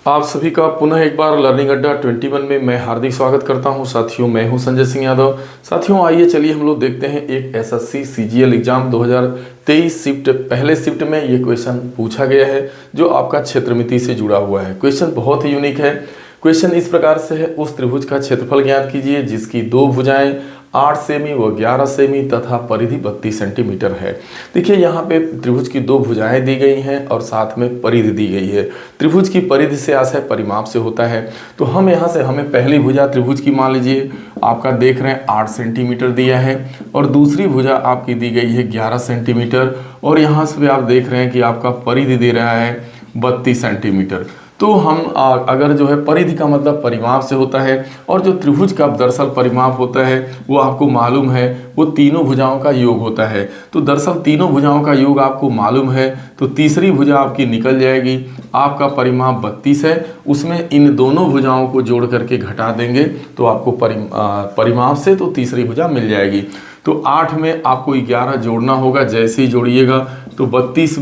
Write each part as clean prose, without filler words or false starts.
आप सभी का पुनः एक बार लर्निंग अड्डा 21 में मैं हार्दिक स्वागत करता हूं। साथियों, मैं हूं संजय सिंह यादव। साथियों, आइए चलिए हम लोग देखते हैं एक एसएससी सीजीएल एग्जाम 2023 शिफ्ट पहले शिफ्ट में ये क्वेश्चन पूछा गया है जो आपका क्षेत्रमिति से जुड़ा हुआ है। क्वेश्चन बहुत ही यूनिक है। क्वेश्चन इस प्रकार से है, उस त्रिभुज का क्षेत्रफल ज्ञात कीजिए जिसकी दो भुजाएं 8 सेमी व 11 सेमी तथा परिधि 32 सेंटीमीटर है। देखिए यहाँ पे त्रिभुज की दो भुजाएं दी गई हैं और साथ में परिधि दी गई है। त्रिभुज की परिधि से आशय परिमाप से होता है, तो हम यहाँ से हमें पहली भुजा त्रिभुज की मान लीजिए आपका देख रहे हैं 8 सेंटीमीटर दिया है और दूसरी भुजा आपकी दी गई है 11 सेंटीमीटर और यहाँ से भी आप देख रहे हैं कि आपका परिधि दे रहा है 32 सेंटीमीटर। तो हम अगर जो है परिधि का मतलब परिमाप से होता है और जो त्रिभुज का दरअसल परिमाप होता है वो आपको मालूम है, वो तीनों भुजाओं का योग होता है। तो दरअसल तीनों भुजाओं का योग आपको मालूम है, तो तीसरी भुजा आपकी निकल जाएगी। आपका परिमाप 32 है, उसमें इन दोनों भुजाओं को जोड़ करके घटा देंगे तो आपको परिमाप से तो तीसरी भुजा मिल जाएगी। तो 8 में आपको 11 जोड़ना होगा, जैसे ही जोड़िएगा तो 32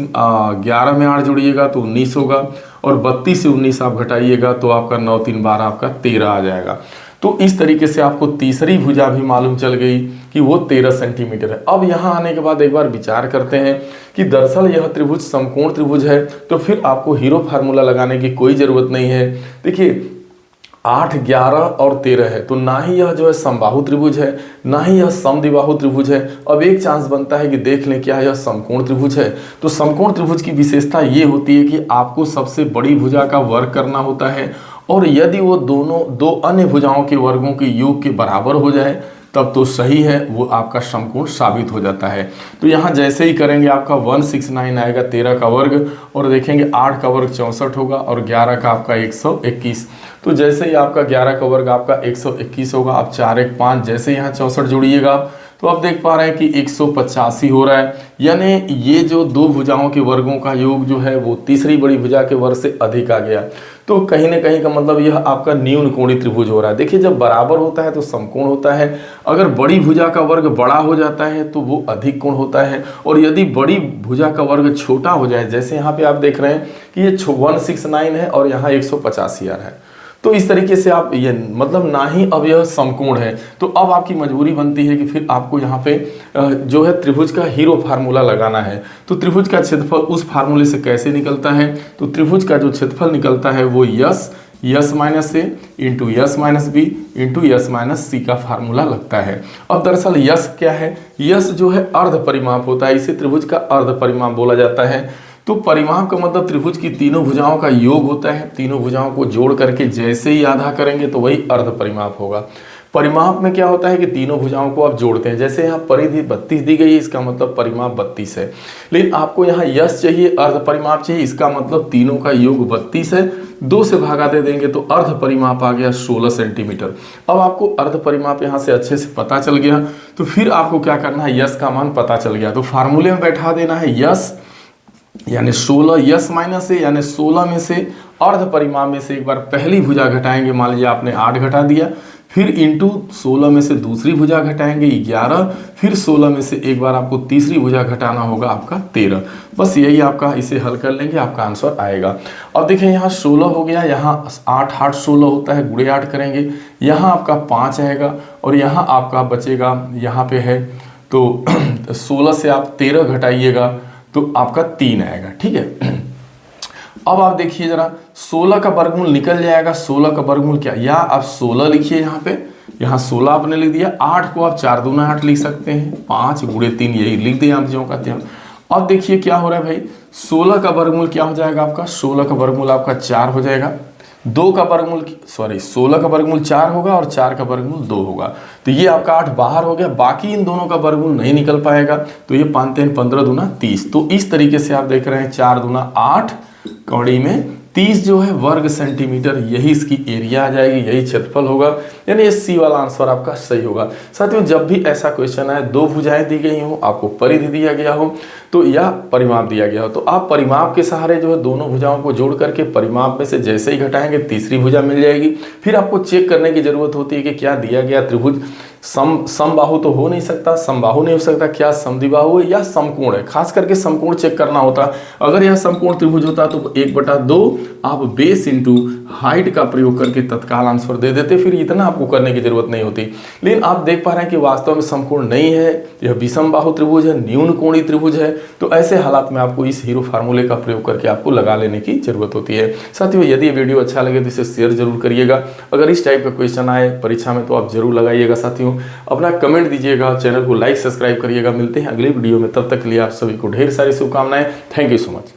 11 में 8 जोड़िएगा तो 19 होगा और 32 से 19 आप घटाइएगा तो आपका 9 3 12 आपका 13 आ जाएगा। तो इस तरीके से आपको तीसरी भुजा भी मालूम चल गई कि वो 13 सेंटीमीटर है। अब यहाँ आने के बाद एक बार विचार करते हैं कि दरअसल यह त्रिभुज समकोण त्रिभुज है, तो फिर आपको हीरो फार्मूला लगाने की कोई ज़रूरत नहीं है। देखिए 8, 11 और 13 है, तो ना ही यह जो है समबाहु त्रिभुज है ना ही यह समद्विबाहु त्रिभुज है। अब एक चांस बनता है कि देख लें क्या यह समकोण त्रिभुज है। तो समकोण त्रिभुज की विशेषता ये होती है कि आपको सबसे बड़ी भुजा का वर्ग करना होता है और यदि वो दोनों दो अन्य भुजाओं के वर्गों के योग के बराबर हो जाए तब तो सही है, वो आपका समकोण साबित हो जाता है। तो यहाँ जैसे ही करेंगे आपका 169 आएगा 13 का वर्ग और देखेंगे 8 का वर्ग 64 होगा और 11 का आपका 121। तो जैसे ही आपका 11 का वर्ग आपका 121 होगा, आप 4 1 5 जैसे यहाँ 64 जोड़िएगा तो आप देख पा रहे हैं कि 185 हो रहा है। यानी ये जो दो भुजाओं के वर्गों का योग जो है वो तीसरी बड़ी भुजा के वर्ग से अधिक आ गया। तो कहीं ना कहीं का मतलब यह आपका न्यून कोणीय त्रिभुज हो रहा है। देखिए जब बराबर होता है तो समकोण होता है, अगर बड़ी भुजा का वर्ग बड़ा हो जाता है तो वो अधिक कोण होता है और यदि बड़ी भुजा का वर्ग छोटा हो जाए, जैसे यहाँ पे आप देख रहे हैं कि ये 169 है और यहाँ 185 आ रहा है, तो इस तरीके से आप ये मतलब ना ही अब यह समकोण है। तो अब आपकी मजबूरी बनती है कि फिर आपको यहाँ पे जो है त्रिभुज का हीरो फार्मूला लगाना है। तो त्रिभुज का क्षेत्रफल उस फार्मूले से कैसे निकलता है, तो त्रिभुज का जो क्षेत्रफल निकलता है वो s minus a into s minus b into s minus c का फार्मूला लगता है। अब दरअसल यस क्या है, यस जो है अर्ध परिमाप होता है, इसे त्रिभुज का अर्ध परिमाप बोला जाता है। तो परिमाप का मतलब त्रिभुज की तीनों भुजाओं का योग होता है, तीनों भुजाओं को जोड़ करके जैसे ही आधा करेंगे तो वही अर्ध परिमाप होगा। परिमाप में क्या होता है कि तीनों भुजाओं को आप जोड़ते हैं, जैसे यहाँ परिधि 32 दी गई है, इसका मतलब परिमाप 32 है। लेकिन आपको यहाँ यस चाहिए, अर्ध परिमाप चाहिए, इसका मतलब तीनों का योग 32 है, 2 से भागा दे देंगे तो अर्ध परिमाप आ गया 16 सेंटीमीटर। अब आपको अर्ध परिमाप यहाँ से अच्छे से पता चल गया, तो फिर आपको क्या करना है, यस का मान पता चल गया तो फार्मूले में बैठा देना है यस यानी 16 यस माइनस ए यानी 16 में से अर्ध परिमाप में से एक बार पहली भुजा घटाएंगे, मान लीजिए आपने 8 घटा दिया, फिर इंटू 16 में से दूसरी भुजा घटाएंगे 11, फिर 16 में से एक बार आपको तीसरी भुजा घटाना होगा आपका 13। बस यही आपका, इसे हल कर लेंगे आपका आंसर आएगा। अब देखिए यहाँ 16 हो गया, यहाँ 8 8 16 होता है, गुणे 8 करेंगे, यहाँ आपका 5 आएगा और यहाँ आपका बचेगा, यहाँ पे है तो 16 से आप 13 घटाइएगा तो आपका 3 आएगा। ठीक है, अब आप देखिए जरा 16 का वर्गमूल निकल जाएगा। 16 का वर्गमूल क्या, या आप 16 लिखिए, यहाँ पे यहाँ 16 आपने लिख दिया, 8 को आप 4 दूना 8 लिख सकते हैं, 5 गुणे 3 यही लिख दें आप जो कहते हैं। अब देखिए क्या हो रहा है भाई, 16 का वर्गमूल क्या हो जाएगा आपका, 16 का वर्गमूल आपका 4 हो जाएगा, 2 का वर्गमूल 16 का वर्गमूल 4 होगा और 4 का वर्गमूल 2 होगा, तो ये आपका 8 बाहर हो गया, बाकी इन दोनों का वर्गमूल नहीं निकल पाएगा, तो ये 5 3 15 दूना 30। तो इस तरीके से आप देख रहे हैं 4 दूना 8 कौड़ी में 30 जो है वर्ग सेंटीमीटर, यही इसकी एरिया आ जाएगी, यही क्षेत्रफल होगा, यानी ये सी वाला आंसर आपका सही होगा। साथियों जब भी ऐसा क्वेश्चन आए, दो भुजाएं दी गई हो, आपको परिधि दिया गया हो तो या परिमाप दिया गया हो, तो आप परिमाप के सहारे जो है दोनों भुजाओं को जोड़ करके परिमाप में से जैसे ही घटाएंगे तीसरी भुजा मिल जाएगी। फिर आपको चेक करने की जरूरत होती है कि क्या दिया गया त्रिभुज समबाहु तो हो नहीं सकता, समबाहु नहीं हो सकता, क्या समद्विबाहु है या समकोण है। खास करके समकोण चेक करना होता, अगर यह समकोण त्रिभुज होता तो 1/2 आप बेस इंटू हाइट का प्रयोग करके तत्काल आंसर दे देते, फिर इतना आपको करने की जरूरत नहीं होती। लेकिन आप देख पा रहे हैं कि वास्तव में समकोण नहीं है, यह विषम बाहु त्रिभुज है, न्यून कोणीय त्रिभुज है। तो ऐसे हालात में आपको इस हीरो फार्मूले का प्रयोग करके आपको लगा लेने की जरूरत होती है। साथियों, यदि ये वीडियो अच्छा लगे तो इसे शेयर जरूर करिएगा। अगर इस टाइप का क्वेश्चन आए परीक्षा में तो आप जरूर लगाइएगा। साथियों, अपना कमेंट दीजिएगा, चैनल को लाइक सब्सक्राइब करिएगा। मिलते हैं अगली वीडियो में, तब तक के लिए आप सभी को ढेर सारी शुभकामनाएं। Thank you so much.